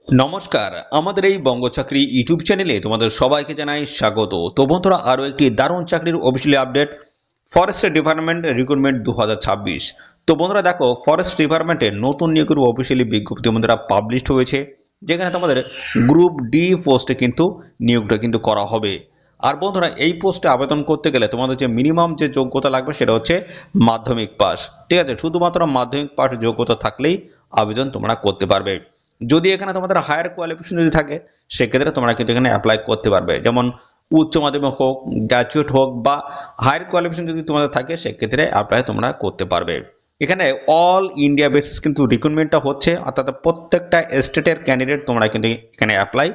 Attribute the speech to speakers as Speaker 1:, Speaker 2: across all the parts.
Speaker 1: নমস্কার, আমাদের এই বঙ্গ চাকরি ইউটিউব চ্যানেলে তোমাদের সবাইকে জানাই স্বাগত। তো বন্ধুরা, আরও একটি দারুণ চাকরির officially update, forest department recruitment 2026। তো বন্ধুরা দেখো, ফরেস্ট ডিপার্টমেন্টের নতুন নিয়োগের অফিসিয়ালি বিজ্ঞপ্তি বন্ধুরা পাবলিশড হয়েছে, যেখানে তোমাদের গ্রুপ ডি পোস্টে কিন্তু নিয়োগটা কিন্তু করা হবে। আর বন্ধুরা, এই পোস্টে আবেদন করতে গেলে তোমাদের যে মিনিমাম যে যোগ্যতা লাগবে সেটা হচ্ছে মাধ্যমিক পাস। ঠিক আছে, শুধুমাত্র মাধ্যমিক পাস যোগ্যতা থাকলেই আবেদন তোমরা করতে পারবে। যদি এখানে তোমাদের হায়ার কোয়ালিফিকেশন যদি থাকে, সেক্ষেত্রে তোমরা কিন্তু এখানে অ্যাপ্লাই করতে পারবে। যেমন উচ্চ মাধ্যমিক হোক, গ্র্যাজুয়েট হোক, বা হায়ার কোয়ালিফিকেশন যদি তোমাদের থাকে, সেক্ষেত্রে অ্যাপ্লাই তোমরা করতে পারবে। এখানে অল ইন্ডিয়া বেসিস কিন্তু রিক্রুটমেন্টটা হচ্ছে, অর্থাৎ প্রত্যেকটা স্টেটের ক্যান্ডিডেট তোমরা কিন্তু এখানে অ্যাপ্লাই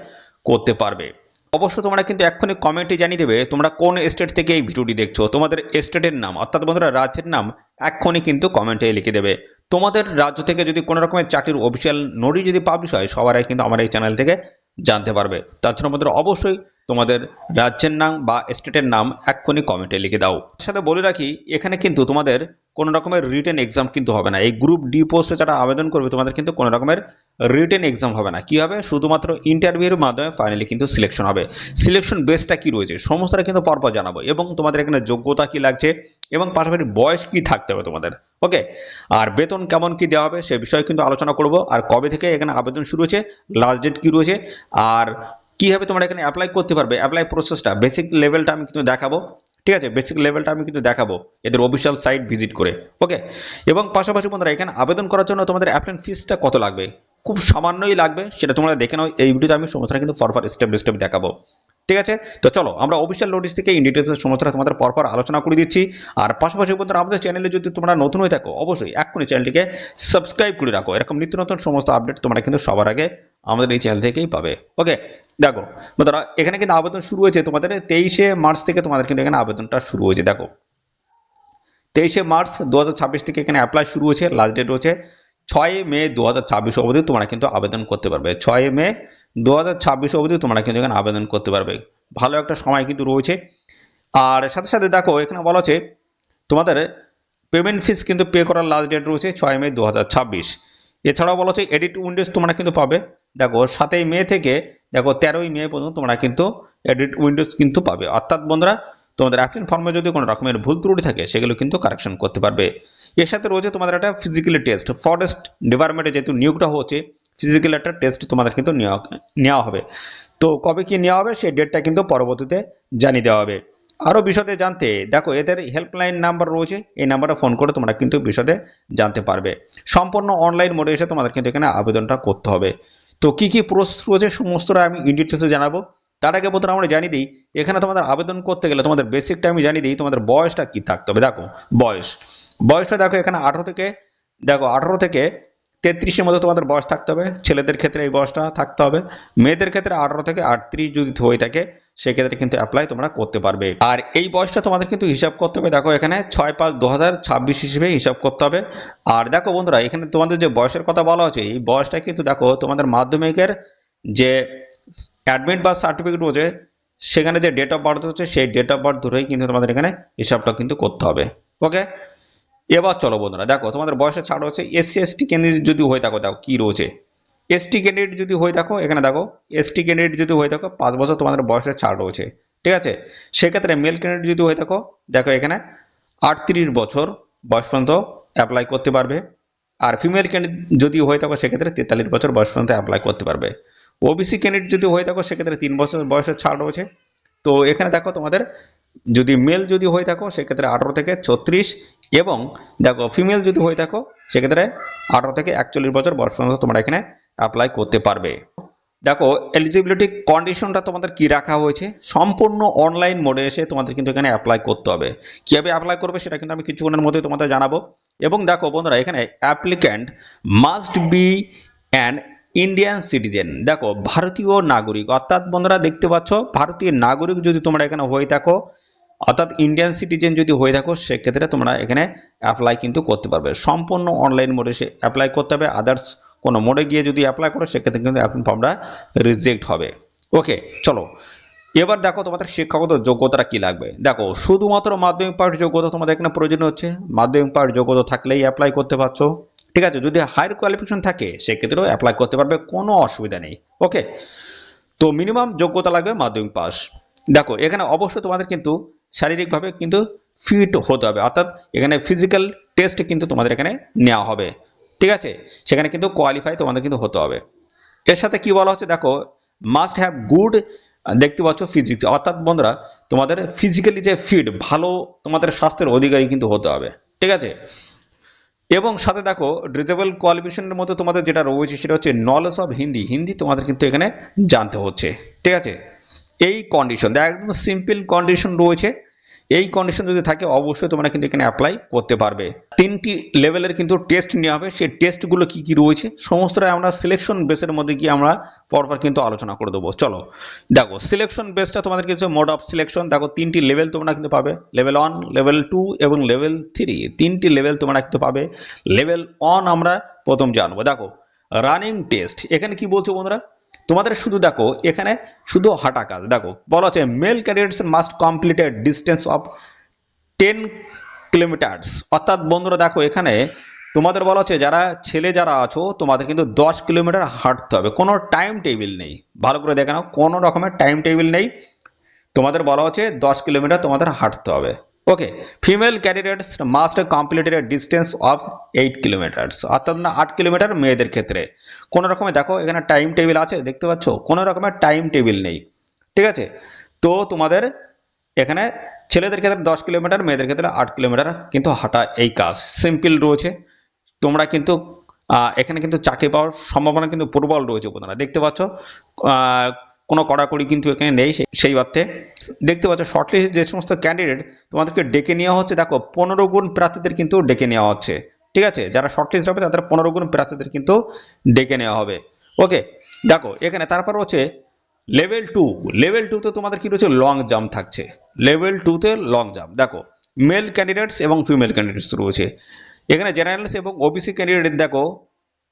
Speaker 1: করতে পারবে। অবশ্যই তোমরা কিন্তু এক্ষুনি কমেন্টে জানিয়ে দেবে তোমরা কোন স্টেট থেকে এই ভিডিওটি দেখছো, তোমাদের স্টেটের নাম অর্থাৎ বন্ধুরা রাজ্যের নাম এক্ষুনি কিন্তু কমেন্টে লিখে দেবে। তোমাদের রাজ্য থেকে যদি কোনো রকমের চাকরির অফিসিয়াল নোটিশ যদি পাবলিশ হয়, সবার আগে কিন্তু আমার এই চ্যানেল থেকে জানতে পারবে। তার জন্য বন্ধুরা অবশ্যই তোমাদের রাজ্যের নাম বা স্টেটের নাম এক্ষুনি কমেন্টে লিখে দাও। তার সাথে বলে রাখি, এখানে কিন্তু তোমাদের কোনো রকমের রিটেন এক্সাম কিন্তু হবে না। এই গ্রুপ ডি পোস্টে যারা আবেদন করবে, তোমাদের কিন্তু কোনো রকমের রিটেন এক্সাম হবে না। কি হবে, শুধুমাত্র ইন্টারভিউর মাধ্যমে ফাইনালি কিন্তু সিলেকশন হবে। সিলেকশন বেসটা কি রয়েছে সমস্তটা কিন্তু পরপর জানাবো, এবং তোমাদের এখানে যোগ্যতা কি লাগছে এবং পাশাপাশি বয়স কি থাকতে হবে তোমাদের। ওকে, আর বেতন কেমন কি দেওয়া হবে সে বিষয়ে কিন্তু আলোচনা করব। আর কবে থেকে এখানে আবেদন শুরু হয়েছে, লাস্ট ডেট কি রয়েছে, আর কিভাবে তোমরা এখানে অ্যাপ্লাই করতে পারবে, অ্যাপ্লাই প্রসেসটা, বেসিক লেভেলটা আমি কিন্তু দেখাবো। ঠিক আছে, বেসিক লেভেলটা আমি কিন্তু দেখাবো এদের অফিসিয়াল সাইট ভিজিট করে। ওকে, এবং পাশাপাশি বন্ধুরা এখানে আবেদন করার জন্য তোমাদের অ্যাপ্লিকেশন ফিসটা কত লাগবে, খুব সামান্যই লাগবে, সেটা তোমরা দেখে নাও। এই ভিডিওতে আমি সমস্ত কিন্তু পরপর স্টেপ বাই স্টেপ দেখাবো। ঠিক আছে, তো চলো আমরা অফিসিয়াল নোটিশ থেকে ইন ডিটেলস সমস্তটা তোমাদের পরপর আলোচনা করে দিচ্ছি। আর পাশাপাশি বন্ধুরা, আমাদের চ্যানেলে যদি তোমরা নতুন হয়ে থাকো, অবশ্যই এক্ষুনি চ্যানেলটিকে সাবস্ক্রাইব করে রাখো। এরকম নিত্য নতুন সমস্ত আপডেট তোমরা কিন্তু সবার আগে আমাদের এই চ্যানেল থেকেই পাবে। ওকে, দেখো বন্ধুরা, এখানে কিন্তু আবেদন শুরু হয়েছে তোমাদের 23শে মার্চ থেকে। তোমাদের কিন্তু এখানে আবেদনটা শুরু হয়েছে। দেখো 23শে মার্চ 2026 থেকে এখানে অ্যাপ্লাই শুরু হয়েছে। লাস্ট ডেট হচ্ছে 6 মে 2026 অবধি তোমরা কিন্তু আবেদন করতে পারবে। 6 মে 2026 অবধি তোমরা কিন্তু এখানে আবেদন করতে পারবে। ভালো একটা সময় কিন্তু রয়েছে। আর সাথে সাথে দেখো এখানে বলা হচ্ছে তোমাদের পেমেন্ট ফিস কিন্তু পে করার লাস্ট ডেট রয়েছে 6 মে 2026। এছাড়াও বলা হচ্ছে এডিট উইন্ডোজ তোমরা কিন্তু পাবে। দেখো 7 মে থেকে দেখো 13 মে পর্যন্ত তোমরা কিন্তু এডিট উইন্ডোজ কিন্তু পাবে। অর্থাৎ বন্ধুরা, তোমাদের অ্যাপ্লিকেশন ফর্মে যদি কোনো রকমের ভুল ত্রুটি থাকে, সেগুলো কিন্তু কারেকশন করতে পারবে। এর সাথে রয়েছে তোমাদের একটা ফিজিক্যাল টেস্ট। ফরেস্ট ডিপার্টমেন্টে যেহেতু নিয়োগটা হচ্ছে, ফিজিক্যাল একটা টেস্ট তোমাদের কিন্তু নেওয়া হবে। তো কবে কি নেওয়া হবে সেই ডেটটা কিন্তু পরবর্তীতে জানিয়ে দেওয়া হবে। আরও বিশদে জানতে দেখো এদের হেল্পলাইন নাম্বার রয়েছে, এই নাম্বারে ফোন করে তোমরা কিন্তু বিশদে জানতে পারবে। সম্পূর্ণ অনলাইন মোডে এসে তোমাদের কিন্তু এখানে আবেদনটা করতে হবে। তো কি কি প্রসেস রয়েছে সমস্তটা আমি ইন ডিটেলসে জানাবো। তার আগে বন্ধুরা আমরা জানিয়ে দিই, এখানে তোমাদের আবেদন করতে গেলে তোমাদের বেসিকটা আমি জানিয়ে দিই, তোমাদের বয়সটা কি থাকতে হবে। দেখো বয়সটা দেখো এখানে 18 থেকে, দেখো 18 থেকে 33-এর মধ্যে তোমাদের বয়স থাকতে হবে। ছেলেদের ক্ষেত্রে এই বয়সটা থাকতে হবে। মেয়েদের ক্ষেত্রে 18 থেকে 38 যদি হয়ে থাকে, সেক্ষেত্রে কিন্তু অ্যাপ্লাই তোমরা করতে পারবে। আর এই বয়সটা তোমাদের কিন্তু হিসাব করতে হবে। দেখো এখানে 6/5/2026 হিসেবে হিসাব করতে হবে। আর দেখো বন্ধুরা, এখানে তোমাদের যে বয়সের কথা বলা হচ্ছে, এই বয়সটা কিন্তু দেখো তোমাদের মাধ্যমিকের যে অ্যাডমিট বা সার্টিফিকেট রয়েছে, সেখানে যে ডেট অফ বার্থ হচ্ছে, সেই ডেট অফ বার্থ ধরেই কিন্তু তোমাদের এখানে হিসাবটা কিন্তু করতে হবে। ওকে, এবার চলো বন্ধুরা, দেখো তোমাদের বয়সের ছাড় হচ্ছে এসসি এসটি ক্যান্ডিডেট যদি হয়ে থাকো, দেখো কি রয়েছে। এসটি ক্যান্ডিডেট যদি হয়ে থাকো, এখানে দেখো এসটি ক্যান্ডিডেট যদি হয়ে থাকো 5 বছর তোমাদের বয়সের ছাড় রয়েছে। ঠিক আছে, সেক্ষেত্রে মেল ক্যান্ডিডেট যদি হয়ে থাকো, দেখো এখানে 38 বছর বয়স পর্যন্ত অ্যাপ্লাই করতে পারবে। আর ফিমেল ক্যান্ডিডেট যদি হয়ে থাকো, সেক্ষেত্রে 43 বছর বয়স পর্যন্ত অ্যাপ্লাই করতে পারবে। ওবিসি ক্যান্ডিডেট যদি হয়ে থাকো, সেক্ষেত্রে 3 বছর বয়সের ছাড় রয়েছে। তো এখানে দেখো তোমাদের যদি মেল যদি হয়ে থাকো, সেক্ষেত্রে 18 থেকে 36, এবং দেখো ফিমেল যদি হয়ে থাকো, সেক্ষেত্রে 18 থেকে 41 বছর বয়স পর্যন্ত তোমরা এখানে অ্যাপ্লাই করতে পারবে। দেখো এলিজিবিলিটি কন্ডিশনটা তোমাদের কি রাখা হয়েছে, সম্পূর্ণ অনলাইন মোডে এসে তোমাদের কিন্তু এখানে অ্যাপ্লাই করতে হবে। কীভাবে অ্যাপ্লাই করবে সেটা কিন্তু আমি কিছুক্ষণের মধ্যে তোমাদের জানাবো। এবং দেখো বন্ধুরা, এখানে applicant must be an Indian citizen. দেখো ভারতীয় নাগরিক, অর্থাৎ বন্ধুরা দেখতে পাচ্ছ ভারতীয় নাগরিক যদি তোমরা এখানে হয়ে থাকো, অর্থাৎ ইন্ডিয়ান সিটিজেন যদি হয়ে থাকো, সেক্ষেত্রে তোমরা এখানে অ্যাপ্লাই কিন্তু করতে পারবে। সম্পূর্ণ অনলাইন মোডে সে অ্যাপ্লাই করতে হবে। আদার্স কোনো মোডে গিয়ে যদি অ্যাপ্লাই করো, সেক্ষেত্রে কিন্তু অ্যাপ্লিকেশন ফর্মটা রিজেক্ট হবে। ওকে, চলো এবার দেখো তোমাদের শিক্ষাগত যোগ্যতাটা কি লাগবে। দেখো শুধুমাত্র মাধ্যমিক পাস যোগ্যতা তোমাদের এখানে প্রয়োজন হচ্ছে। মাধ্যমিক পাস যোগ্যতা থাকলেই অ্যাপ্লাই করতে পারছো। ঠিক আছে, যদি হায়ার কোয়ালিফিকেশন থাকে সেক্ষেত্রেও অ্যাপ্লাই করতে পারবে, কোনো অসুবিধা নেই। ওকে, তো মিনিমাম যোগ্যতা লাগবে মাধ্যমিক পাস। দেখো এখানে অবশ্যই তোমাদের কিন্তু শারীরিকভাবে কিন্তু ফিট হতে হবে, অর্থাৎ এখানে ফিজিক্যাল টেস্ট কিন্তু তোমাদের এখানে নেওয়া হবে। ঠিক আছে, সেখানে কিন্তু কোয়ালিফাই তোমাদের কিন্তু হতে হবে। এর সাথে কি বলা হচ্ছে দেখো, মাস্ট হ্যাভ গুড, দেখতে পাচ্ছ ফিজিক্স, অর্থাৎ বন্ধুরা তোমাদের ফিজিক্যালি যে ফিট, ভালো তোমাদের স্বাস্থ্যের অধিকারী কিন্তু হতে হবে। ঠিক আছে, এবং সাথে দেখো ডিজেবল কোয়ালিফিকেশনের মধ্যে তোমাদের যেটা রয়েছে সেটা হচ্ছে নলেজ অফ হিন্দি, হিন্দি তোমাদের কিন্তু এখানে জানতে হচ্ছে। ঠিক আছে, এই কন্ডিশন একদম সিম্পল কন্ডিশন রয়েছে, এই কন্ডিশন যদি থাকে অবশ্যই তোমরা কিন্তু এখানে অ্যাপ্লাই করতে পারবে। 3টি লেভেলের কিন্তু টেস্ট নেওয়া হবে, সেই টেস্টগুলো কি কি রয়েছে সমস্তটাই আমরা সিলেকশন বেসের মধ্যে গিয়ে আমরা পরপর কিন্তু আলোচনা করে দেবো। চলো দেখো, সিলেকশন বেসটা তোমাদের কিছু মোড অফ সিলেকশন, দেখো 3টি লেভেল তোমরা কিন্তু পাবে, লেভেল 1, লেভেল 2 এবং লেভেল 3, 3টি লেভেল তোমরা কিন্তু পাবে। লেভেল 1 আমরা প্রথম জানবো। দেখো রানিং টেস্ট, এখানে কি বলছো বন্ধুরা, তোমাদের শুধু দেখো এখানে শুধু হাঁটা কাজ। দেখো বলা আছে mail candidates must complete a distance of 10 kilometres, অর্থাৎ বন্ধুরা দেখো এখানে তোমাদের বলা হচ্ছে যারা ছেলে যারা আছো তোমাদের কিন্তু 10 কিলোমিটার হাঁটতে হবে, কোনো টাইম টেবিল নেই, ভালো করে দেখে নাও, কোনো রকমের টাইম টেবিল নেই, তোমাদের বলা হচ্ছে 10 কিলোমিটার তোমাদের হাঁটতে হবে। Okay, female candidates must complete a distance of 8 kilometres, অর্থাৎ না 8 কিলোমিটার মেয়েদের ক্ষেত্রে। কোনো রকমের দেখো এখানে টাইম টেবিল আছে দেখতে পাচ্ছ, কোনো রকমের টাইম টেবিল নেই। ঠিক আছে, তো তোমাদের এখানে ছেলেদের ক্ষেত্রে 10 কিলোমিটার, মেয়েদের ক্ষেত্রে 8 কিলোমিটার কিন্তু হাঁটা, এই কাজ সিম্পল রয়েছে। তোমরা কিন্তু এখানে কিন্তু চাকরি পাওয়ার সম্ভাবনা কিন্তু প্রবল রয়েছে বন্ধুরা, দেখতে পাচ্ছ কোনো কড়াকড়ি কিন্তু এখানে নেই। সেই অর্থে দেখতে পাচ্ছ শর্টলিস্ট যে সমস্ত ক্যান্ডিডেট তোমাদেরকে ডেকে নেওয়া হচ্ছে, দেখো 15 গুণ প্রার্থীদের কিন্তু ডেকে নেওয়া হচ্ছে। ঠিক আছে, যারা শর্টলিস্ট হবে তাদের 15 গুণ প্রার্থীদের কিন্তু ডেকে নেওয়া হবে। ওকে, দেখো এখানে তারপর হচ্ছে লেভেল 2, লেভেল 2তে তোমাদের কি রয়েছে লং জাম্প থাকছে, লেভেল 2তে লং জাম্প। দেখো মেল ক্যান্ডিডেটস এবং ফিমেল ক্যান্ডিডেটস রয়েছে এখানে, জেনারেলস এবং ওবিসি ক্যান্ডিডেট দেখো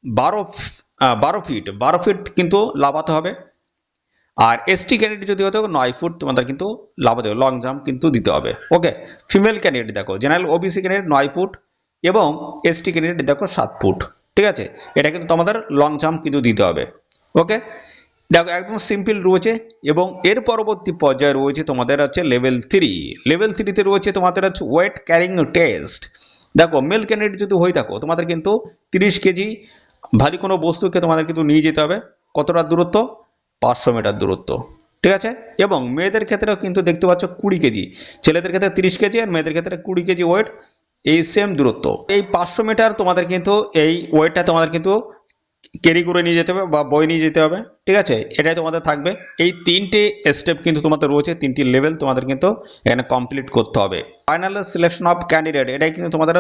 Speaker 1: 12 ফিট কিন্তু লাফাতে হবে, আর এসটি ক্যান্ডিডেট যদি হতো 9 ফুট তোমাদের কিন্তু লাফাতে হবে, লং জাম্প কিন্তু দিতে হবে। ওকে, ফিমেল ক্যান্ডিডেট দেখো জেনারেল ওবিসি ক্যান্ডিডেট 9 ফুট এবং এসটি ক্যান্ডিডেট দেখো 7 ফুট। ঠিক আছে, এটা কিন্তু তোমাদের লং জাম্প কিন্তু দিতে হবে। ওকে, দেখো একদম সিম্পল রয়েছে। এবং এর পরবর্তী পর্যায়ে রয়েছে তোমাদের হচ্ছে লেভেল 3, লেভেল 3তে রয়েছে তোমাদের হচ্ছে ওয়েট ক্যারিং টেস্ট। দেখো মেল ক্যান্ডিডেট যদি হয়ে থাকো তোমাদের কিন্তু 30 কেজি ভারী কোনো বস্তুকে তোমাদের কিন্তু নিয়ে যেতে হবে, কতটা দূরত্ব, 500 মিটার দূরত্ব। ঠিক আছে, এবং মেয়েদের ক্ষেত্রেও কিন্তু দেখতে পাচ্ছ 20 কেজি, ছেলেদের ক্ষেত্রে 30 কেজি আর মেয়েদের ক্ষেত্রে 20 কেজি ওয়েট, এই সেম দূরত্ব। এই 500 মিটার তোমাদের কিন্তু এই ওয়েটটা তোমাদের কিন্তু ক্যারি করে নিয়ে যেতে হবে বা বই নিয়ে যেতে হবে। ঠিক আছে, এটাই তোমাদের থাকবে। এই 3টে স্টেপ কিন্তু তোমাদের রয়েছে, 3টি লেভেল তোমাদের কিন্তু এখানে কমপ্লিট করতে হবে। ফাইনাল সিলেকশন অফ ক্যান্ডিডেট, এটাই কিন্তু তোমাদের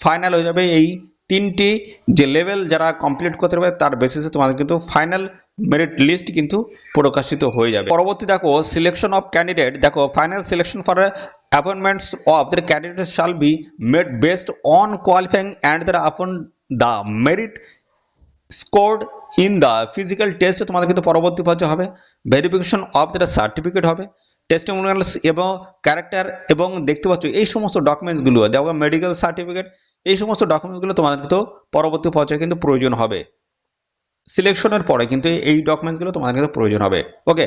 Speaker 1: ফাইনাল হয়ে যাবে। এই 3টি যে লেভেল যারা কমপ্লিট করতে পারবে তার বেসিসে তোমাদের কিন্তু ফাইনাল মেরিট লিস্ট কিন্তু প্রকাশিত হয়ে যাবে। পরবর্তী দেখো সিলেকশন অফ ক্যান্ডিডেট, দেখো final selection for appointments of the candidates shall be made based on qualifying and their upon the merit scored in the physical test, তোমাদের কিন্তু পরবর্তী পর্যায়ে হবে ভেরিফিকেশন অফ দ্য সার্টিফিকেট হবে, টেস্টিমোনিয়ালস এবং character, এবং দেখতে পাচ্ছ এই সমস্ত ডকুমেন্টসগুলো দেখো মেডিকেল সার্টিফিকেট, এই সমস্ত ডকুমেন্টসগুলো তোমাদের কিন্তু পরবর্তী পর্যায়ে কিন্তু প্রয়োজন হবে। সিলেকশনের পরে কিন্তু এই ডকুমেন্টসগুলো তোমাদের কিন্তু প্রয়োজন হবে। ওকে,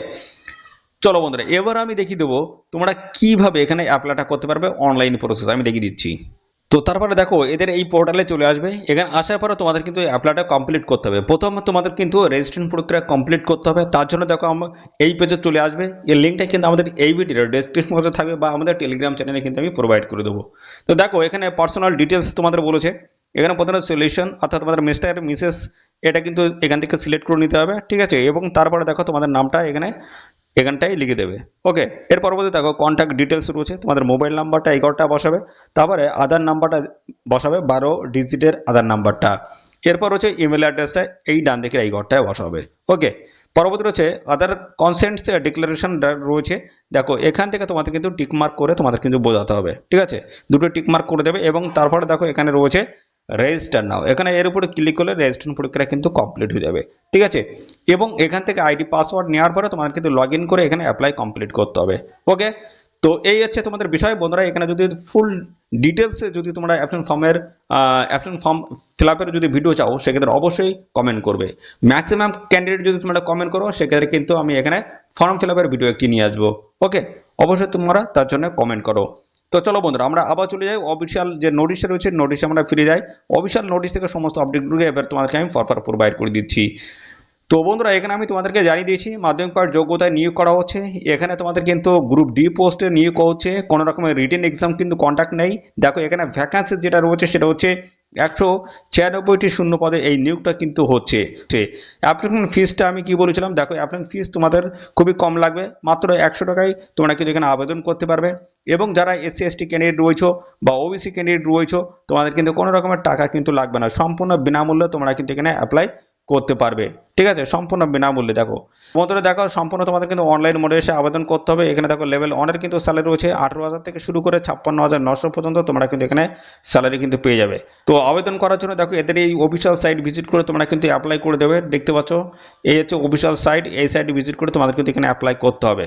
Speaker 1: চলো বন্ধুরা এবার আমি দেখিয়ে দেবো তোমরা কিভাবে এখানে অ্যাপ্লাইটা করতে পারবে, অনলাইন প্রসেস আমি দেখিয়ে দিচ্ছি। তো তারপরে দেখো এদের এই পোর্টালে চলে আসবে, এখানে আসার পরে তোমাদের কিন্তু অ্যাপ্লাইটা কমপ্লিট করতে হবে। প্রথম তোমাদের কিন্তু রেজিস্ট্রেশন প্রক্রিয়া কমপ্লিট করতে হবে, তার জন্য দেখো আমরা এই পেজে চলে আসবে, এর লিঙ্কটা কিন্তু আমাদের এই ভিডিওর ডেসক্রিপশন বক্সে থাকবে বা আমাদের টেলিগ্রাম চ্যানেলে কিন্তু আমি প্রোভাইড করে দেবো। তো দেখো এখানে পার্সোনাল ডিটেলস তোমাদের বলেছে, এখানে প্রথমে সলিউশন অর্থাৎ তোমাদের মিস্টার মিসেস এটা কিন্তু এখান থেকে সিলেক্ট করে নিতে হবে। ঠিক আছে, এবং তারপরে দেখো তোমাদের নামটা এখানটাই লিখে দেবে। ওকে, এর পরবর্তী দেখো কন্ট্যাক্ট ডিটেলস রয়েছে, তোমাদের মোবাইল নাম্বারটা 11টা বসাবে, তারপরে আধার নাম্বারটা বসাবে 12 ডিজিটের আধার নাম্বারটা, এরপর হচ্ছে ইমেল অ্যাড্রেসটা এই ডান দিকের এই ঘরটায় বসাবে। ওকে, পরবর্তী হচ্ছে আদার কনসেন্টস ডিক্লারেশন রয়েছে, দেখো এখান থেকে তোমাদের কিন্তু টিকমার্ক করে তোমাদের কিন্তু বোঝাতে হবে। ঠিক আছে, দুটো টিকমার্ক করে দেবে এবং তারপরে দেখো এখানে রয়েছে রেজিস্টার নাও, এখানে এর উপরে ক্লিক করলে রেজিস্ট্রেশন প্রক্রিয়া কিন্তু কমপ্লিট হয়ে যাবে। ঠিক আছে, এবং এখান থেকে আইডি পাসওয়ার্ড নেওয়ার পরে তোমাদের কিন্তু লগ ইন করে এখানে অ্যাপ্লাই কমপ্লিট করতে হবে। ওকে, তো এই হচ্ছে তোমাদের বিষয় বন্ধুরা। এখানে যদি ফুল ডিটেলসে যদি তোমরা অ্যাপ্লিকেশন ফর্ম ফিল আপের যদি ভিডিও চাও সেক্ষেত্রে অবশ্যই কমেন্ট করবে। ম্যাক্সিমাম ক্যান্ডিডেট যদি তোমরা কমেন্ট করো সেক্ষেত্রে কিন্তু আমি এখানে ফর্ম ফিল আপের ভিডিও একটি নিয়ে আসবো। ওকে, অবশ্যই তোমরা তার জন্য কমেন্ট করো। তো চলো বন্ধুরা, আমরা আবার চলে যাই অফিসিয়াল যে নোটিশে রয়েছে, নোটিশে আমরা ফিরে যাই। অফিসিয়াল নোটিশ থেকে সমস্ত আপডেটগুলো এবার তোমাদেরকে আমি ফরফর প্রোভাইড করে দিচ্ছি। তো বন্ধুরা, এখানে আমি তোমাদেরকে জানিয়ে দিয়েছি মাধ্যমিক পাস যোগ্যতায় নিয়োগ করা হচ্ছে। এখানে তোমাদের কিন্তু গ্রুপ ডি পোস্টে নিয়োগ হচ্ছে, কোনো রকমের রিটেন এক্সাম কিন্তু কন্ট্যাক্ট নেই। দেখো এখানে ভ্যাকান্সি যেটা রয়েছে সেটা হচ্ছে 196টি শূন্য পদে এই নিয়োগটা কিন্তু হচ্ছে। অ্যাপ্লিকেশন ফিসটা আমি কি বলেছিলাম, দেখো অ্যাপ্লিকেশন ফিস তোমাদের খুবই কম লাগবে, মাত্র 100 টাকায় তোমরা কিন্তু এখানে আবেদন করতে পারবে। এবং যারা এসসি এসটি ক্যান্ডিডেট রয়েছো বা ওবিসি ক্যান্ডিডেট রয়েছো, তোমাদের কিন্তু কোনো রকমের টাকা কিন্তু লাগবে না, সম্পূর্ণ বিনামূল্যে তোমরা কিন্তু এখানে অ্যাপ্লাই করতে পারবে। ঠিক আছে, সম্পূর্ণ বিনামূল্যে। দেখো বন্ধুরা, দেখো সম্পূর্ণ তোমাদের কিন্তু অনলাইন মোডে এসে আবেদন করতে হবে। এখানে দেখো লেভেল 1-এর কিন্তু স্যালারি রয়েছে 18,000 থেকে শুরু করে 56,900 পর্যন্ত তোমরা কিন্তু এখানে স্যালারি কিন্তু পেয়ে যাবে। তো আবেদন করার জন্য দেখো এদের এই অফিসিয়াল সাইট ভিজিট করে তোমরা কিন্তু অ্যাপ্লাই করে দেবে। দেখতে পাচ্ছ এই হচ্ছে অফিসিয়াল সাইট, এই সাইট ভিজিট করে তোমাদের কিন্তু এখানে অ্যাপ্লাই করতে হবে।